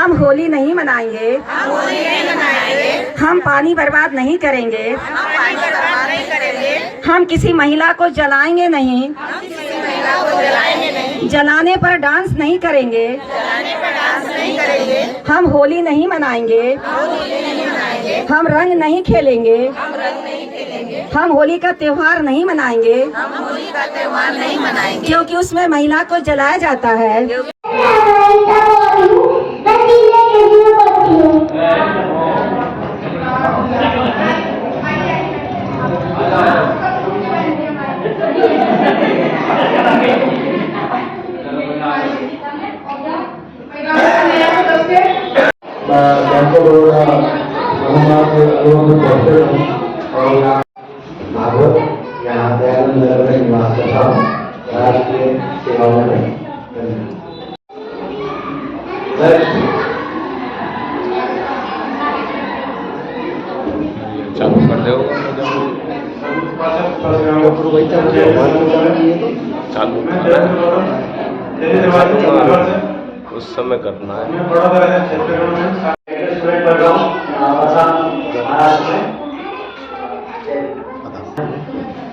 हम होली नहीं मनाएंगे। हम पानी बर्बाद नहीं करेंगे। हम किसी महिला को जलाएंगे नहीं। जलाने पर डांस नहीं करेंगे। हम होली नहीं मनाएंगे। हम रंग नहीं खेलेंगे। हम होली का त्योहार नहीं मनाएंगे। क्योंकि उसमें महिला को जलाया जाता है। यहाँ दयानंद नगर में निवास करता हूँ। राष्ट्रीय सेवाओं में चालू कर दो। चालू उस समय करना है।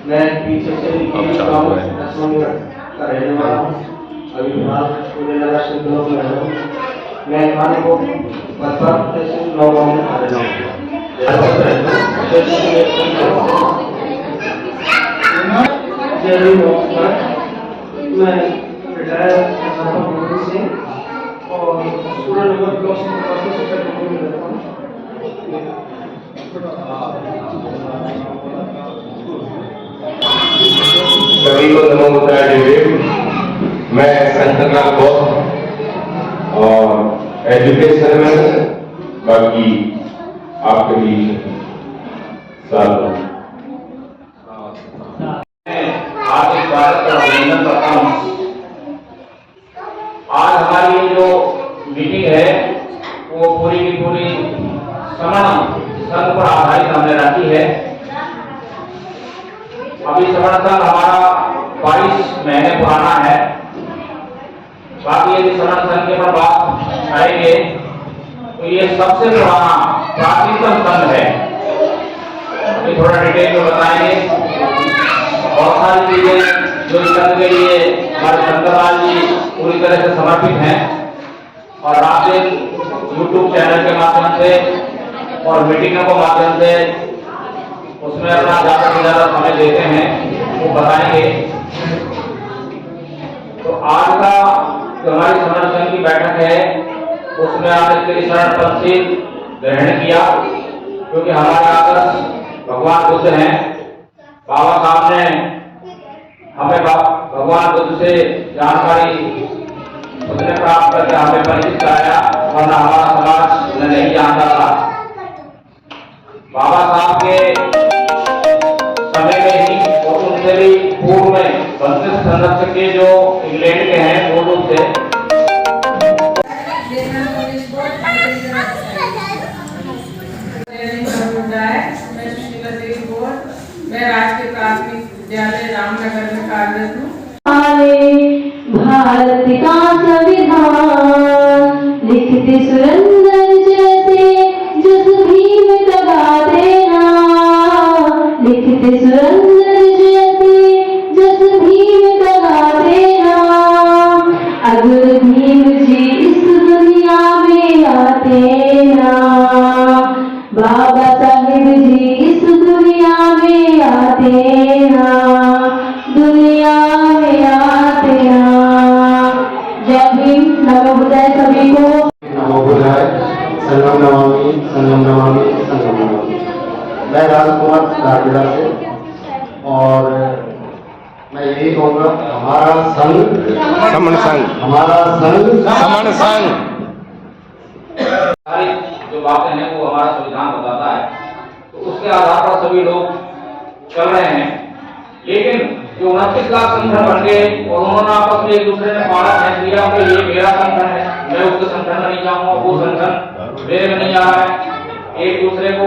मैं पीछे से रहने वाला हूँ। अभी फिलहाल मैं खाने को मध्य से 9 गाँव में आ रहा हूँ। मैं रिटायर से और सूर्यनगर ब्लॉक से रहता हूँ। सभी को नमो बुद्धाय देव। मैं संतनाथ बौद्ध और एजुकेशन में बाकी आपके बीच साल आज इस बात का अभिनंदन करता हूँ। आज हमारी जो मीटिंग है वो पूरी की पूरी समण संघ पर आधारित हमने रखी है। अभी समण संघ हमारा 22 महीने पुराना है। बाकी यदि समण संघ के पर बात आएंगे तो ये सबसे पुराना प्राचीनतम संघ है। अभी थोड़ा डिटेल में बताएंगे। बहुत सारी चीजें जो संघ के लिए हमारे शंकरलाल जी पूरी तरह से समर्पित हैं और रात दिन यूट्यूब चैनल के माध्यम से और मीटिंगों के माध्यम से उसमें अपना ज्यादा से ज्यादा समय देते हैं, वो बताएंगे। तो आज का जो हमारी समण संघ की बैठक है उसमें आपने त्रिशरण पंथी ग्रहण किया, क्योंकि हमारे आदर्श भगवान बुद्ध हैं। बाबा साहब ने हमें भगवान बुद्ध से जानकारी उसने प्राप्त करके हमें परिचित कराया, वरना हमारा समाज नहीं जानता था। बाबा साहब के समय में ही और उनसे भी पूर्व में बंदिश संरक्षक के जो इंग्लैंड के हैं मूल रूप से मैं राजकीय प्राथमिक विद्यालय रामनगर में कार्यरत हूँ। भारत का संविधान लिखते सुरेंद्र जैसे जस भीम दबा देना। लिखते सुरेंद्र जैसे जस भीम दबा देना। अगर भीम जी इस दुनिया में आते ना, बाबा साहेब जी इस दुनिया में आते ना, दुनिया में आते ना। जय भीम। नमो बुद्धाय सभी को। नमो बुद्धाय। संगम नमामि संगम नमामि संगम नमामि। मैं राजकुमार राजगढ़ से, और मैं यही कहूँगा हमारा संघ समण संघ, हमारा संघ समण संघ सारी जो बातें हैं वो हमारा संविधान बताता है। तो उसके आधार पर सभी लोग चल रहे हैं। लेकिन जो 29 लाख संगठन बन गए और उन्होंने आपस में एक दूसरे ने पाड़ा फेंक दिया कि ये मेरा संगठन है, मैं उसके संगठन में नहीं जाऊंगा, वो संगठन मेरे में नहीं आ रहा है। एक दूसरे को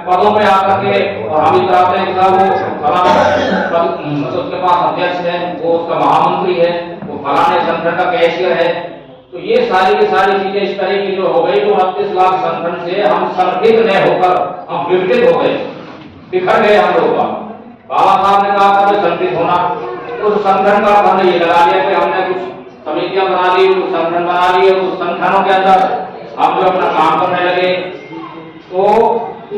पदों पे आकर के और हम भी चाहते हैं कि वो उसके पास अध्यक्ष है, वो उसका महामंत्री है, वो फलाने संगठन का कैशियर है। तो ये सारी की सारी चीजें इस तरह की जो हो गई, तो 29 लाख संगठन से हम संगठित न होकर हम विघटित हो गए, बिखर गए हम लोग। बाबा साहब ने कहा था कि संगठित होना, उस संगठन का हमने ये लगा लिया कि हमने कुछ समितियां बना ली, कुछ संगठन बना लिए, उस संगठनों के अंदर हम जो अपना काम करने लगे। तो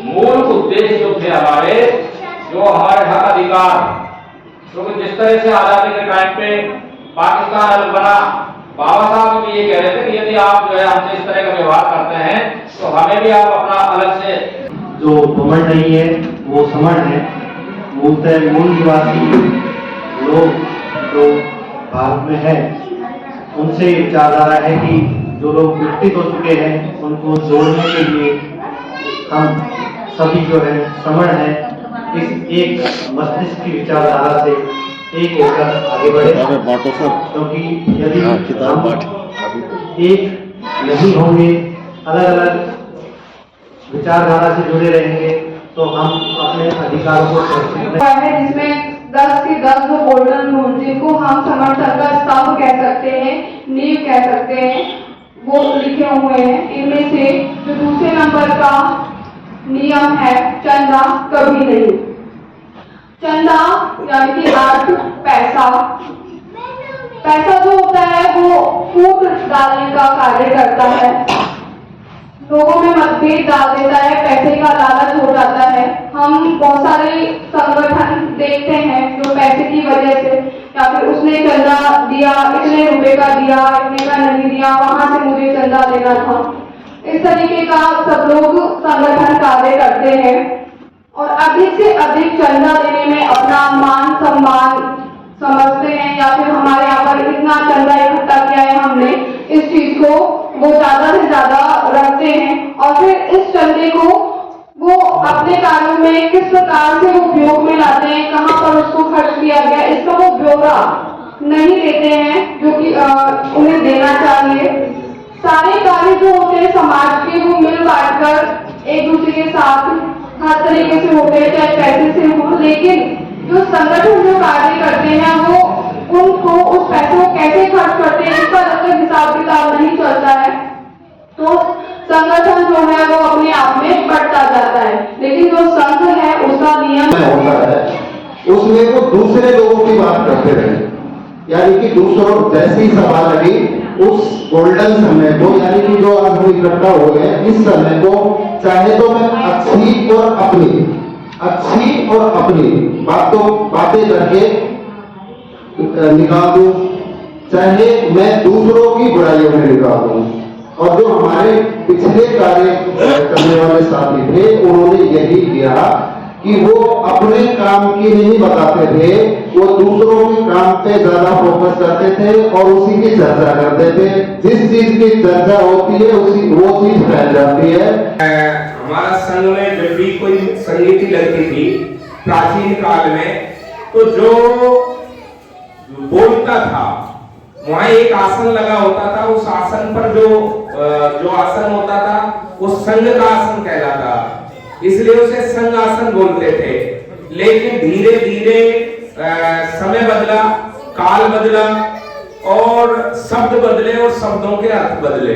मूल उद्देश्य जो थे हमारे, जो हमारे हक अधिकार, क्योंकि जिस तरह से आजादी के टाइम पे पाकिस्तान अलग बना, बाबा साहब भी ये कह रहे थे कि यदि आप जो है हमसे इस तरह का व्यवहार करते हैं तो हमें भी आप अपना अलग से, जो घमंड नहीं है वो समण है। मूलतः मूल निवासी लोग जो भारत में है, उनसे विचारधारा है कि जो लोग विकसित हो चुके हैं उनको जोड़ने के लिए हम सभी जो है समण है, इस एक मस्तिष्क की विचारधारा से एक होकर आगे बढ़े, क्योंकि यदि हम एक नहीं होंगे, अलग अलग विचारधारा से जुड़े रहेंगे, तो हम अपने अधिकारों को सुरक्षित है, जिसमें 10 के 10 जो गोल्डन रूल, जिनको हम समर्थन का स्तंभ कह सकते हैं, नींव कह सकते हैं, वो लिखे हुए हैं। इनमें से जो दूसरे नंबर का नियम है, चंदा कभी नहीं। चंदा यानी कि अर्थ, पैसा जो होता है वो फूट डालने का कार्य करता है, लोगों में मतभेद डाल देता है, पैसे का लालच हो जाता है। हम बहुत सारे संगठन देखते हैं जो पैसे की वजह से, या फिर उसने चंदा दिया, इतने रुपए का दिया, इतने का नहीं दिया, वहां से मुझे चंदा देना था, इस तरीके का सब लोग संगठन कार्य करते हैं और अधिक से अधिक चंदा देने में अपना मान सम्मान समझते हैं, या फिर हमारे यहाँ पर इतना चंदा इकट्ठा किया है हमने, इस चीज को वो ज्यादा से ज्यादा रखते हैं और फिर इस चंदे को वो अपने कार्यों में किस प्रकार से उपयोग में लाते हैं, कहाँ पर उसको खर्च किया गया, इसका वो ब्यौरा नहीं देते हैं जो कि उन्हें देना चाहिए। सारे कार्य जो होते हैं समाज के, वो मिल बांट कर एक दूसरे के साथ हर तरीके से होते हैं, चाहे पैसे से हो, लेकिन जो संगठन जो कार्य करते हैं वो उनको उस पैसे को कैसे खर्च करते हैं इसका अगर हिसाब किताब नहीं चलता है तो संगठन जो है वो अपने आप में बढ़ता जाता है। लेकिन जो संघ है उसका नियम होता है, उसमें वो दूसरे लोगों की बात करते रहे, यानी कि दूसरों जैसी ही सभा लगी उस गोल्डन समय को, यानी कि जो आज हम इकट्ठा हो गए इस समय को, चाहे तो मैं अच्छी और अपनी बातें करके निकाल दूं, चाहे मैं दूसरों की बुराइयों में निकाल दूं। और जो हमारे पिछले कार्य करने वाले साथी थे उन्होंने यही किया कि वो अपने काम की नहीं बताते थे, वो दूसरों के काम पे ज्यादा फोकस करते थे और उसी की चर्चा करते थे। जिस चीज की चर्चा होती है उसी वो चीज फैल जाती है। हमारा संघ में जब भी कोई संगीति लगती थी प्राचीन काल में, तो जो बोलता था वहां एक आसन लगा होता था, उस आसन पर जो आसन होता था वो संघ का आसन कहलाता, इसलिए उसे संघ आसन बोलते थे। लेकिन धीरे धीरे समय बदला, काल बदला और शब्द बदले और शब्दों के अर्थ बदले,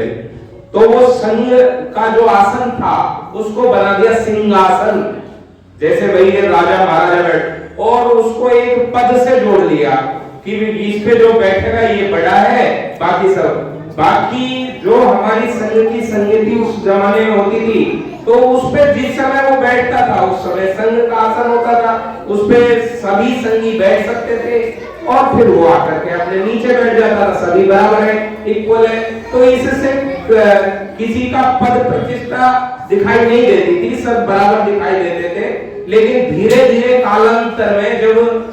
तो वो संघ का जो आसन था उसको बना दिया सिंहासन, जैसे वही राजा महाराजा बैठ, और उसको एक पद से जोड़ लिया कि बीच पे जो बैठेगा ये बड़ा है, बाकी सब। बाकी जो हमारी संघ की संगति उस जमाने में होती थी तो उस पे जिस समय वो बैठता था उस समय संघ का आसन होता था, उस पे सभी संगी बैठ सकते थे और फिर वो आकर के अपने नीचे बैठ जाता था, सभी बराबर है, इक्वल है। तो इससे किसी का पद प्रतिष्ठा दिखाई नहीं देती थी, सब बराबर दिखाई देते थे। लेकिन धीरे धीरे कालांतर में जब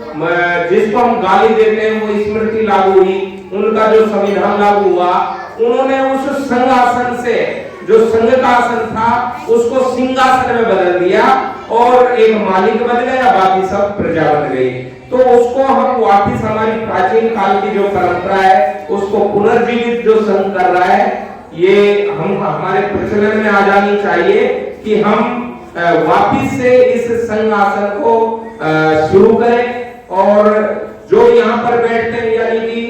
जिसको हम गाली देते हैं वो स्मृति लागू हुई, उनका जो संविधान लागू हुआ, उन्होंने उस संघासन से जो संघ का आसन था उसको सिंहासन में बदल दिया और एक मालिक बन गया, बाकी सब प्रजा बन गई। तो उसको हम वापिस हमारी प्राचीन काल की जो परंपरा है उसको पुनर्जीवित जो संघ कर रहा है, ये हम हमारे प्रचलन में आ जानी चाहिए कि हम वापिस से इस संघ आसन को शुरू करें। और जो यहाँ पर बैठते हैं यानी कि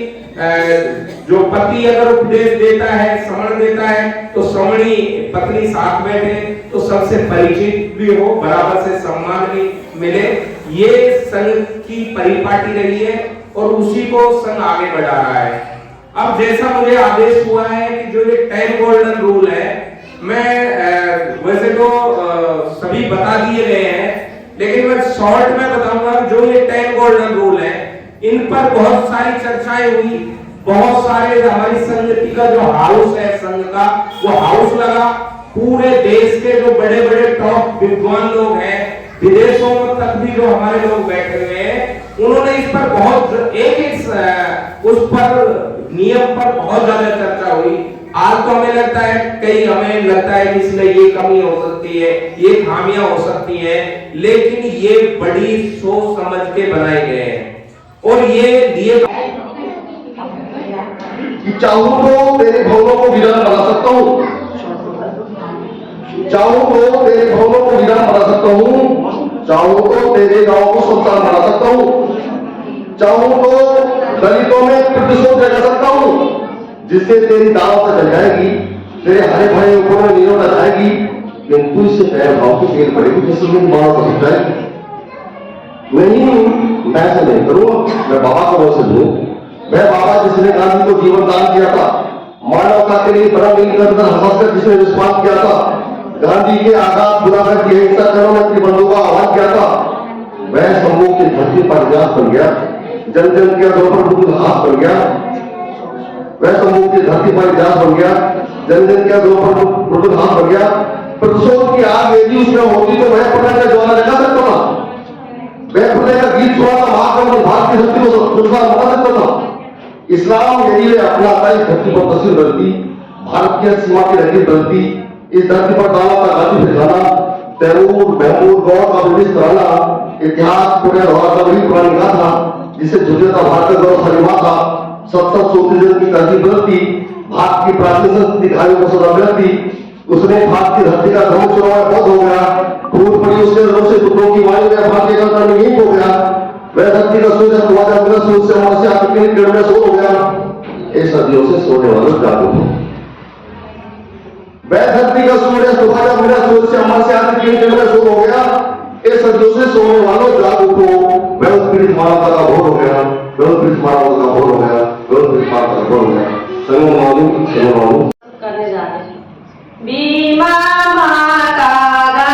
जो पति अगर उपदेश देता है, श्रवण देता है, तो श्रवणी पत्नी साथ बैठे तो सबसे परिचित भी हो, बराबर से सम्मान भी मिले। ये संघ की परिपाटी रही है और उसी को संघ आगे बढ़ा रहा है। अब जैसा मुझे आदेश हुआ है कि जो ये 10 गोल्डन रूल है, मैं वैसे तो सभी बता दिए गए हैं, लेकिन मैं शॉर्ट में बताऊंगा। जो ये 10 गोल्डन रूल है, इन पर बहुत सारी चर्चाएं हुई। बहुत सारे हमारी संगति का जो हाउस है संघ का, वो हाउस लगा। पूरे देश के जो बड़े बड़े टॉप विद्वान लोग हैं, विदेशों में तक भी जो हमारे लोग बैठे हुए हैं, उन्होंने इस पर बहुत एक उस पर नियम पर बहुत ज्यादा चर्चा हुई। आज तो हमें लगता है, हमें लगता है कि इसमें ये कमी हो सकती है, ये खामियां हो सकती हैं, लेकिन ये बड़ी सोच समझ के बनाए गए हैं। और ये दिए चाहूं तो तेरे भवनों को वीरान बना सकता हूँ, चाहूं तो तेरे भवनों को वीरान बना सकता हूँ, चाहूं तो तेरे गांव को सुनसान बना सकता हूँ, चाहूं तो दलितों में प्रतिशोध जगा सकता हूँ, जिससे तेरी दावत जल जाएगी, तेरे हरे भरे ऊपर में नीरों लग जाएगी। किंतु इससे पैर भाव की तेल पड़ेगी, जिससे मेरी मां को समझ जाएगी। मैं ऐसा नहीं करूंगा, मैं बाबा को वैसे दूं। मैं बाबा जिसने गांधी को जीवन दान किया था, मानवता के लिए बड़ा मिलकर हंसकर जिसने विश्वास किया था, गांधी के आजाद बुलाकर की हिंसा करो ने अपनी बंधुओं का आह्वान किया था, वह समूह की धरती पर इतिहास बन गया, जन जन के द्रोह हाथ बन गया। वह समूह की धरती पर इतिहास बन गया, जन जन के द्रोह हाथ बन गया। प्रतिशोध की आग यदि उसमें होती तो वह प्रलय का ज्वाला लगा सकता था, वह प्रलय का गीत सुना था, महाकंप भारत की शक्ति को संसार बना सकता था। इस्लाम यदि वे अपनाता इस धरती पर तस्वीर बदलती, भारतीय सीमा की लकीर बदलती, इस धरती पर दावा का गांधी फिजाना, तैमूर महमूद गौर का विविध कराना, इतिहास पुण्य धौरा का वही पुरानी गाथा जिसे झुंझुनता भारत का गौरव सलिमा था। 700 की तरजीह बदलती, भारत की प्राचीन संस्कृति दिखाई को सदा मिलती। उसने भारत की धरती का धर्म चुनाव बहुत हो गया, फूट पड़ी उसके धर्म से टुकड़ों की वायु में भारतीय गणतंत्र में यही हो गया। वह धरती का सूर्य 2010 सूर्य से हमारे से आकर के किरण में सो हो गया। इस सदियों से सोने वालों जागरूक हो। वह धरती का सूर्य 2010 सूर्य से हमारे से आकर के किरण में सो हो गया। इस सदियों से सोने वालों जागरूक हो। वह उत्पीड़ित मानवता का भोर हो गया, वह उत्पीड़ित मानवता का भोर हो गया, वह उत्पीड़ित मानवता का भोर हो गया। संगम करने जा रहे हैं। भीमा माँ का गणा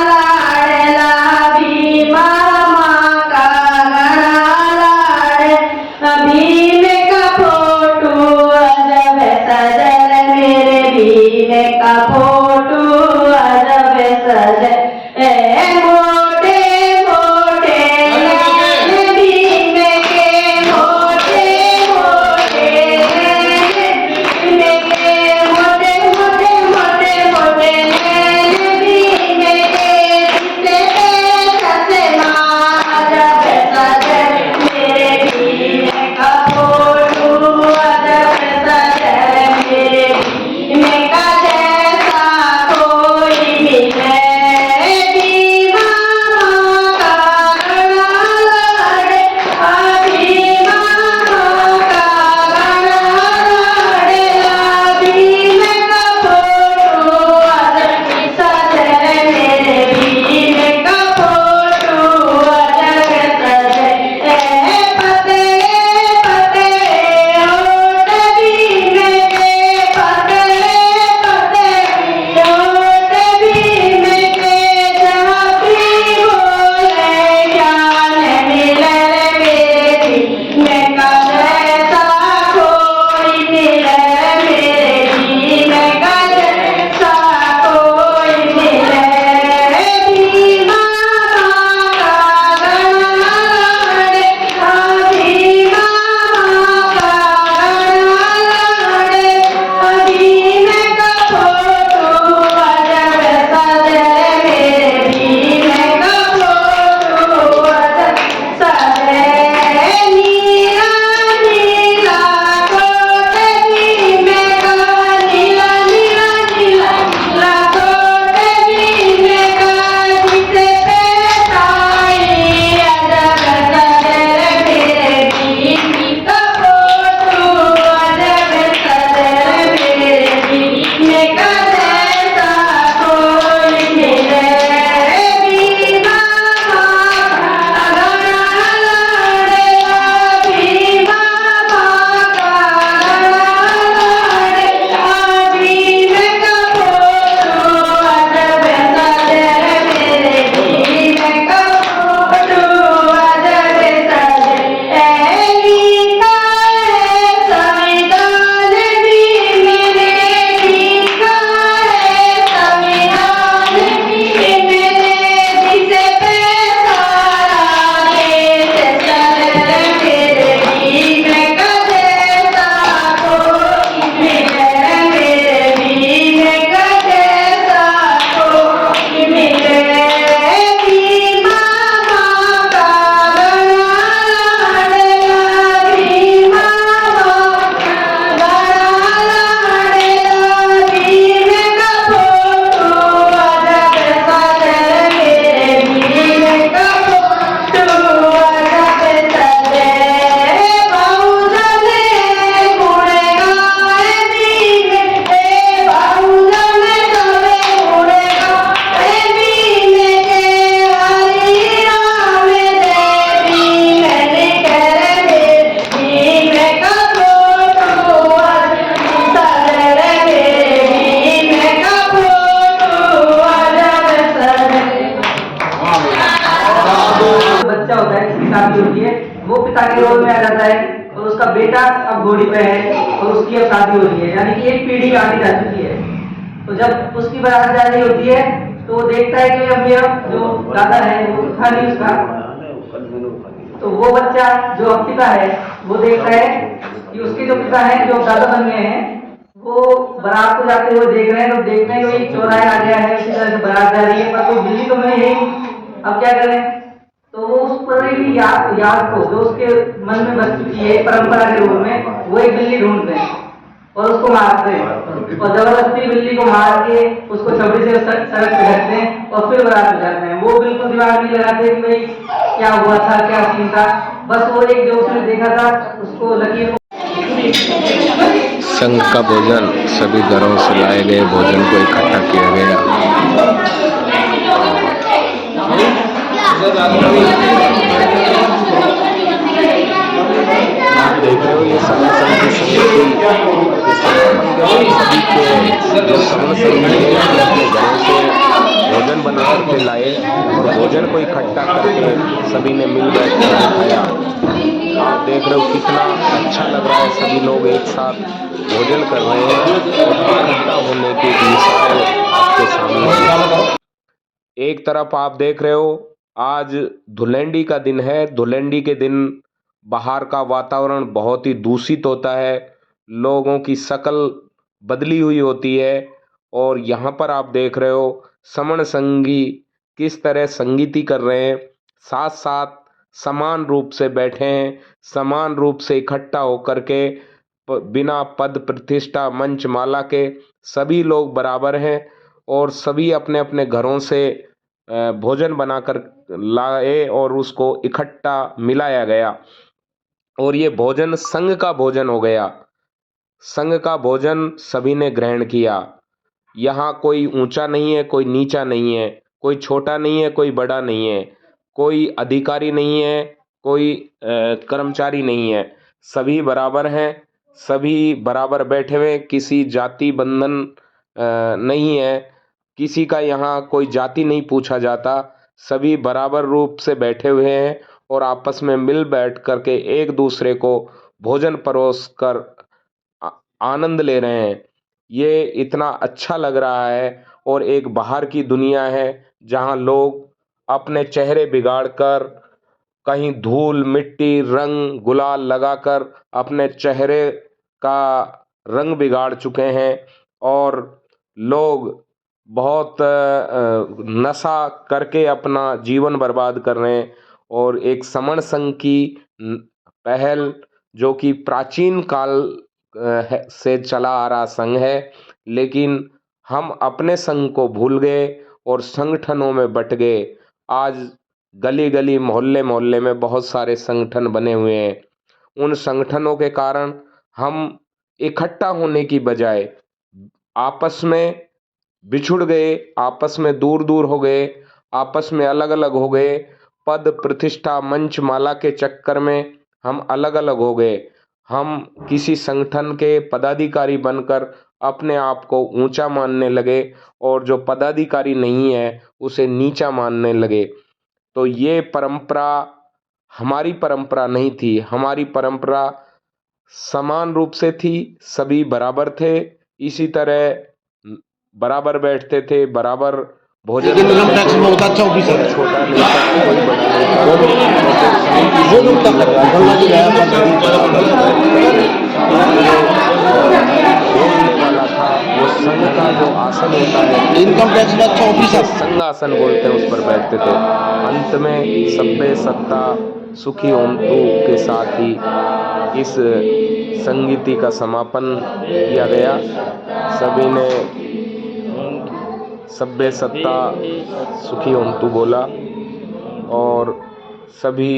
लाडला, भीमा माँ का गणा लाडला, भीम का फोटो अजब सजल, मेरे भीम का फोटो अजब सजल। मोटे मोटे भीम के, मोटे मोटे भीम के, मोटे मोटे मोटे मोटे भीम के, जिससे चश्मा अजब सजल, मेरे भीम का फोटो अजब सजल, मेरे भीम का जैसा बेटा अब घोड़ी पे है और उसकी अब शादी हो रही है, यानी कि एक पीढ़ी आगे जा चुकी है। तो जब उसकी बारात जा रही होती है तो वो देखता है कि अब मेरा जो दादा है वो था नहीं उसका, तो वो बच्चा जो अब पिता है वो देखता है कि उसके जो पिता है जो दादा बन गए हैं वो बारात को जाते हुए देख रहे हैं, तो देखते हैं कि चौराहे आ गया है, उसी तरह से बारात जा रही है, पर कोई बिल्ली तो नहीं है, अब क्या करें। तो वो उस पुरानी याद को जो उसके मन में बस चुकी है परंपरा के रूप में, वो एक बिल्ली ढूंढते हैं और उसको मारते हैं और जबरदस्ती बिल्ली को मार के उसको छबड़ी से सड़क पे रखते हैं और फिर बारात हो जाते हैं। वो बिल्कुल दिमाग नहीं लगाते कि भाई क्या हुआ था, क्या सीन था, बस वो एक जो उसने देखा था उसको लकीर। संघ का भोजन, सभी घरों से लाए गए भोजन को इकट्ठा किया गया। आप देख रहे हो ये समण संघ की समिति सभी के जो समण संघ के अपने घरों से भोजन बना करके लाए और भोजन को इकट्ठा करके सभी ने मिल बैठ कर खाया। आप देख रहे हो कितना अच्छा लग रहा है, सभी लोग एक साथ भोजन कर रहे हैं और इकट्ठा होने की मिसाल आपके सामने। एक तरफ आप देख रहे हो आज धुलेंडी का दिन है। धुलेंडी के दिन बाहर का वातावरण बहुत ही दूषित होता है, लोगों की शक्ल बदली हुई होती है और यहाँ पर आप देख रहे हो समण संगी किस तरह संगीती कर रहे हैं, साथ साथ समान रूप से बैठे हैं, समान रूप से इकट्ठा होकर के बिना पद प्रतिष्ठा मंच माला के सभी लोग बराबर हैं और सभी अपने अपने घरों से भोजन बनाकर लाए और उसको इकट्ठा मिलाया गया और ये भोजन संघ का भोजन हो गया। संघ का भोजन सभी ने ग्रहण किया। यहाँ कोई ऊंचा नहीं है, कोई नीचा नहीं है, कोई छोटा नहीं है, कोई बड़ा नहीं है, कोई अधिकारी नहीं है, कोई कर्मचारी नहीं है, सभी बराबर हैं, सभी बराबर बैठे हुए, किसी जाति बंधन नहीं है, किसी का यहाँ कोई जाति नहीं पूछा जाता, सभी बराबर रूप से बैठे हुए हैं और आपस में मिल बैठ करके एक दूसरे को भोजन परोस कर आनंद ले रहे हैं। ये इतना अच्छा लग रहा है और एक बाहर की दुनिया है जहाँ लोग अपने चेहरे बिगाड़ कर कहीं धूल मिट्टी रंग गुलाल लगाकर अपने चेहरे का रंग बिगाड़ चुके हैं और लोग बहुत नशा करके अपना जीवन बर्बाद कर रहे हैं। और एक समण संघ की पहल जो कि प्राचीन काल से चला आ रहा संघ है, लेकिन हम अपने संघ को भूल गए और संगठनों में बट गए। आज गली गली मोहल्ले मोहल्ले में बहुत सारे संगठन बने हुए हैं। उन संगठनों के कारण हम इकट्ठा होने की बजाय आपस में बिछुड़ गए, आपस में दूर दूर हो गए, आपस में अलग अलग हो गए। पद प्रतिष्ठा मंच माला के चक्कर में हम अलग अलग हो गए। हम किसी संगठन के पदाधिकारी बनकर अपने आप को ऊंचा मानने लगे और जो पदाधिकारी नहीं है उसे नीचा मानने लगे। तो ये परंपरा हमारी परंपरा नहीं थी। हमारी परंपरा समान रूप से थी, सभी बराबर थे, इसी तरह बराबर बैठते थे, बराबर भोजन छोटा नहीं था, कोई बड़ा वाला था। वो संघ का जो आसन होता है, इनकम टैक्स का अच्छा ऑफिसर संघ आसन बोलते हैं, उस पर बैठते थे। अंत में सब्बे सत्ता सुखी होंतु के साथ ही इस संगीति का समापन किया गया। सभी ने सब्बे सत्ता सुखी होंतु बोला और सभी